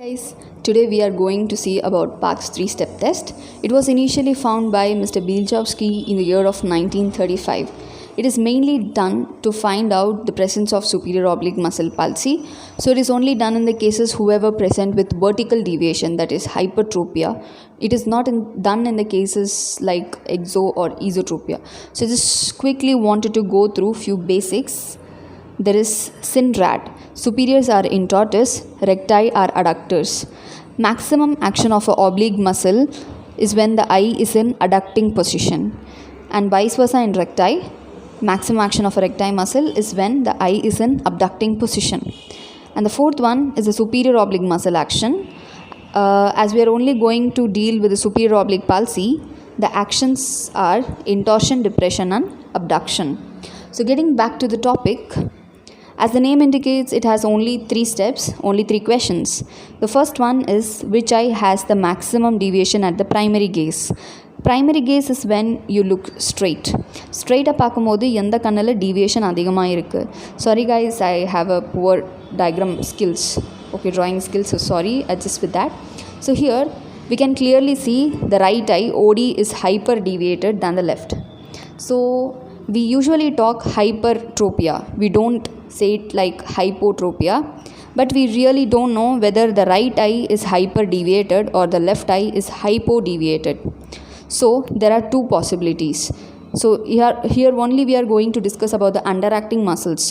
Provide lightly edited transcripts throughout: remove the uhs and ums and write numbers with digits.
Guys, today we are going to see about Park's three-step test. It was initially found by Mr. Bielchowski in the year of 1935. It is mainly done to find out the presence of superior oblique muscle palsy. So it is only done in the cases whoever present with vertical deviation, that is hypertropia. It is not done in the cases like exo or esotropia. So just quickly wanted to go through few basics. There is SINRAD. Superiors are in tortoise, recti are adductors. Maximum action of an oblique muscle is when the eye is in adducting position, and vice versa in recti. Maximum action of a recti muscle is when the eye is in abducting position. And the fourth one is the superior oblique muscle action. As we are only going to deal with the superior oblique palsy, the actions are intorsion, depression, and abduction. So getting back to the topic, as the name indicates, it has only 3 steps, only 3 questions. The first one is which eye has the maximum deviation at the primary gaze. Primary gaze is when you look straight. Straight up பார்க்கும்போது எந்த கண்ணில் deviation அதிகமாக இருக்குது. Sorry guys, I have a poor diagram skills. Okay, drawing skills, so sorry, adjust with that. So here we can clearly see the right eye, OD, is hyper deviated than the left. So we usually talk hypertropia. We don't say it like hypotropia, but we really don't know whether the right eye is hyper deviated or the left eye is hypo deviated. So there are 2 possibilities. So here only we are going to discuss about the underacting muscles.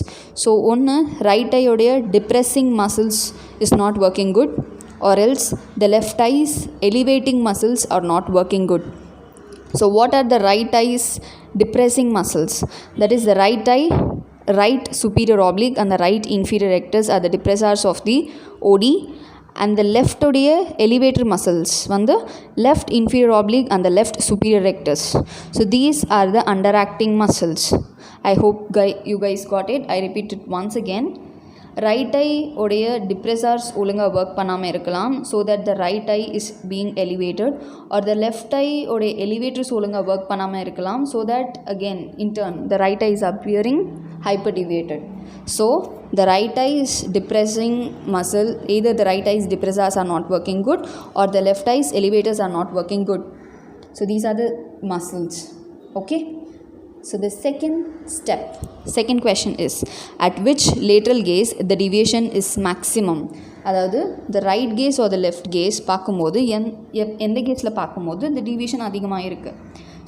So one, right eye odeya depressing muscles is not working good, or else the left eye's elevating muscles are not working good. So what are the right eye's depressing muscles? That is the right eye, right superior oblique and the right inferior rectus are the depressors of the OD, and the left உடைய elevator muscles வந்து left inferior oblique and the left superior rectus. So these are the underacting muscles. I hope you guys got it. I repeat it once again. Right eye உடைய depressors ஒழுங்கா work பண்ணாமல் இருக்கலாம், so that the right eye is being elevated, or the left eye உடைய elevators ஒழுங்கா work பண்ணாமல் இருக்கலாம், so that again in turn the right eye is appearing hyperdeviated. So the right eye is depressing muscle, either the right eye's depressors are not working good or the left eye's elevators are not working good. So these are the muscles. Okay, so the second question is, at which lateral gaze the deviation is maximum? அதாவது the right gaze or the left gaze பார்க்கும்போது எந்த கேஸில் பார்க்கும்போது the deviation அதிகமாக இருக்குது.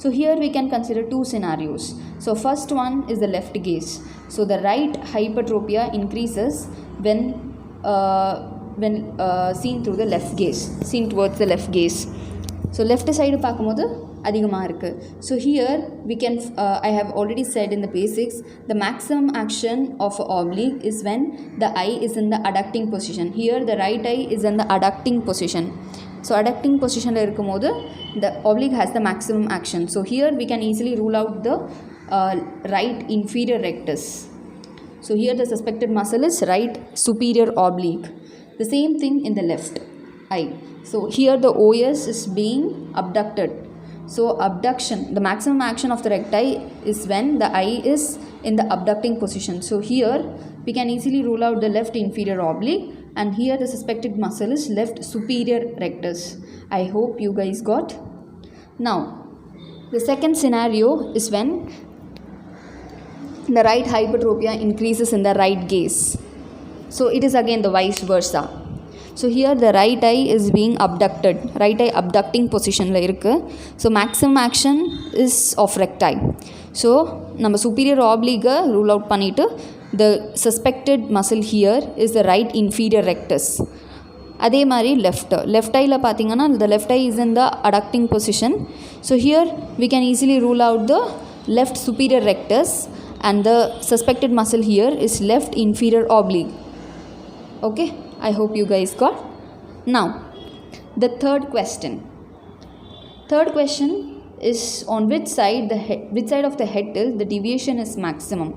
So here we can consider 2 scenarios. So first one is the left gaze. So the right hypertropia increases when seen through the left gaze, seen towards the left gaze. So left side பார்க்கும்போது அதிகமாக இருக்குது. So here we can I have already said in the basics, the maximum action of oblique is when the eye is in the adducting position. Here the right eye is in the adducting position. So adducting position இருக்கும்போது the oblique has the maximum action. So here we can easily rule out the right inferior rectus. So here the suspected muscle is right superior oblique. The same thing in the left eye. So here the OS is being abducted. So abduction, the maximum action of the recti is when the eye is in the abducting position. So here we can easily rule out the left inferior oblique, and here the suspected muscle is left superior rectus. I hope you guys got. Now the second scenario is when the right hypertropia increases in the right gaze. So it is again the vice versa. So here the right eye is being abducted, right eye abducting position la irukku. So maximum action is of recti. So நம்ம superior oblique rule out பண்ணிட்டு the suspected muscle here is the right inferior rectus. அதே மாதிரி left eye ல பார்த்தீங்கன்னா the left eye is in the adducting position. So here we can easily rule out the left superior rectus, and the suspected muscle here is left inferior oblique. Okay, I hope you guys got. Now the third question is on which side of the head tilt the deviation is maximum.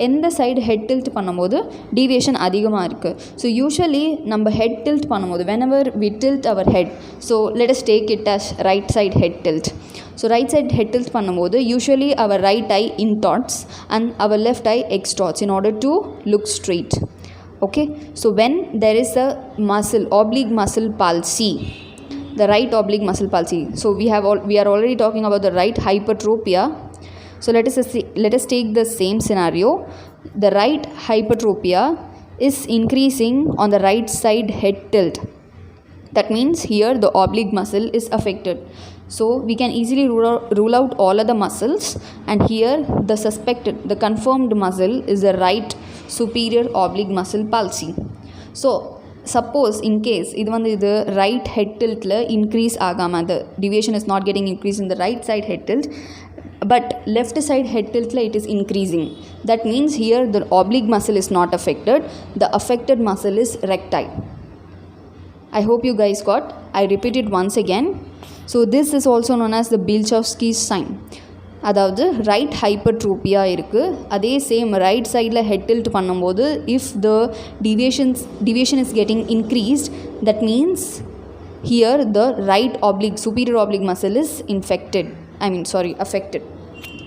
எந்த side head tilt பண்ணும்போது deviation அதிகமாக இருக்குது. So usually நம்ம head tilt பண்ணும்போது whenever we tilt our head, so let us take it as right side head tilt. So right side head tilt பண்ணும்போது usually our right eye intorts and our left eye extorts in order to look straight. Okay, so when there is a muscle, oblique muscle palsy, the right oblique muscle palsy, so we are already talking about the right hypertropia. So let us take the same scenario. The right hypertropia is increasing on the right side head tilt. That means here the oblique muscle is affected. So we can easily rule out all other muscles, and here the confirmed muscle is the right superior oblique muscle palsy. So suppose in case the right head tilt increase agama, the deviation is not getting increased in the right side head tilt, but left side head tilt it is increasing. That means here the oblique muscle is not affected, the affected muscle is recti. I hope you guys got. I repeat it once again. So this is also known as the Bialchowski's sign. அதாவது right ஹைப்பர்ட்ரோபியா இருக்குது, அதே same right சைடில் head tilt பண்ணும்போது if the deviation is getting increased, that means here the right oblique superior oblique muscle is affected,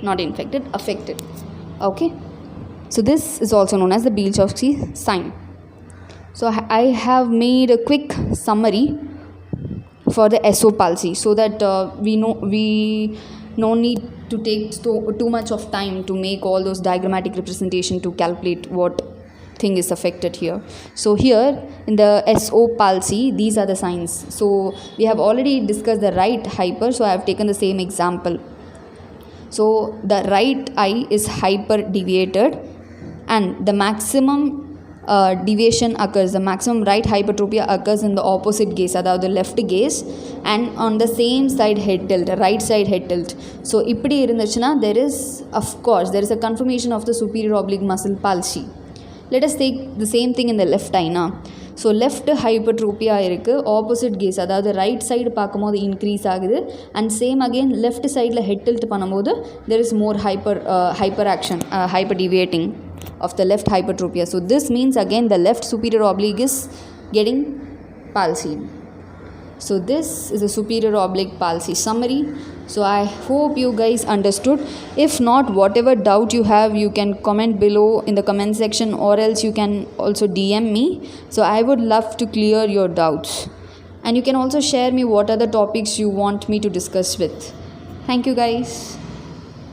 not infected, affected. Okay, so this is also known as the Bialchowski's sign. So I have made a quick summary for the SO palsy, so that we no need to take too much of time to make all those diagrammatic representation to calculate what thing is affected here. So here in the SO palsy, these are the signs. So we have already discussed the right hyper, so I have taken the same example. So the right eye is hyper deviated, and the maximum deviation occurs, the maximum right hypertropia occurs in the opposite gaze, அதாவது the left gaze, and on the same side head tilt, right side head tilt. So இப்படி இருந்துச்சுன்னா there is a confirmation of the superior oblique muscle palsy. Let us take the same thing in the left eye now. So left hypertropia இருக்குது, opposite case அதாவது right side பார்க்கும்போது increase ஆகுது, and same again left சைடில் head tilt பண்ணும்போது there is more hyper action, hyper deviating of the left hypertropia. So this means again the left superior oblique is getting palsied. So this is a superior oblique palsy summary. So I hope you guys understood. If not, whatever doubt you have, you can comment below in the comment section, or else you can also DM me. So I would love to clear your doubts, and you can also share me what are the topics you want me to discuss with. Thank you guys.